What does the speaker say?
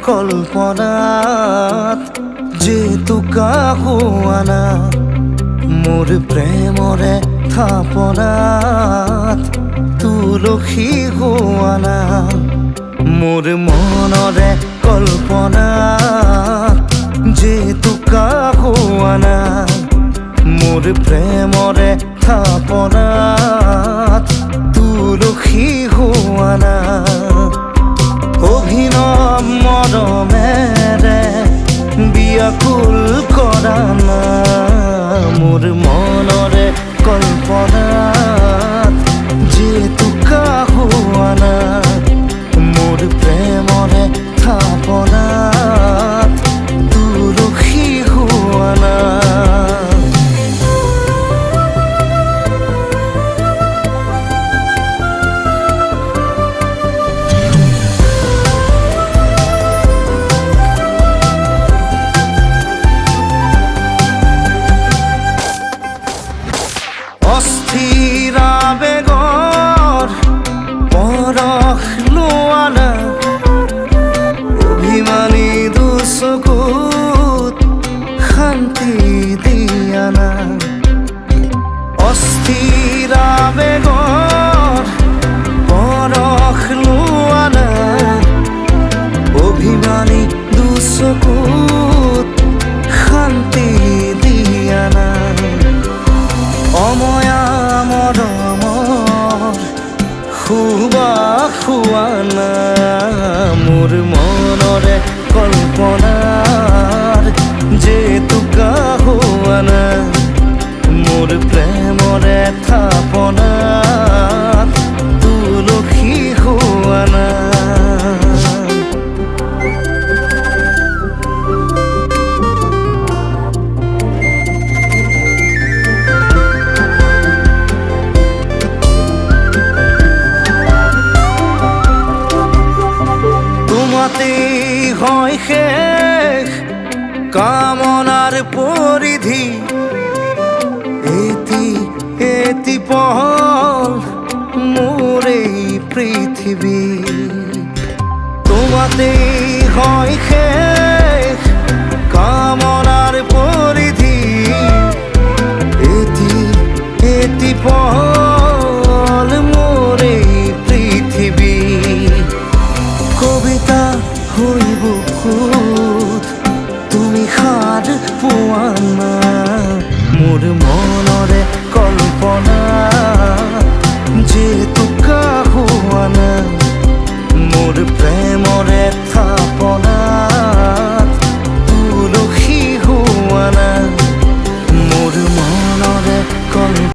কল্পনাত যেতুকা হোৱানা মোৰ প্ৰেমৰে থাপনাত তুলসী হোৱানা মোৰ মনৰে কল্পনাত যেতুকা হোৱানা মোৰ প্ৰেমৰে থাপনাত তুলসী হোৱানা অভিনৱ মৰমেৰে বিয়াকুল কৰা না মোৰ মনৰে কল্পনাত যেতুকা হোৱানা মোৰ প্ৰেমৰে থাপনাত তুলসী হোৱানা অস্থিৰা বেগৰ পৰশ লোৱানা অভিমানী দুচকুত শান্তি দিয়ানা অস্থিৰা বেগৰ পৰশ লোৱানা অভিমানী দুচকুত শান্তি দিয়ানা অময়া মৰমৰ সুবাস হোৱানা মোৰ মনৰে কল্পনাৰ যেতুকা হোৱানা মোৰ প্ৰেমৰে থাপনাত তুলসী হোৱানা হয় শেষ কামনাৰ পৰিধি এটি পহল মোৰ এই পৃথিবী তোমাতেই হয় শেষ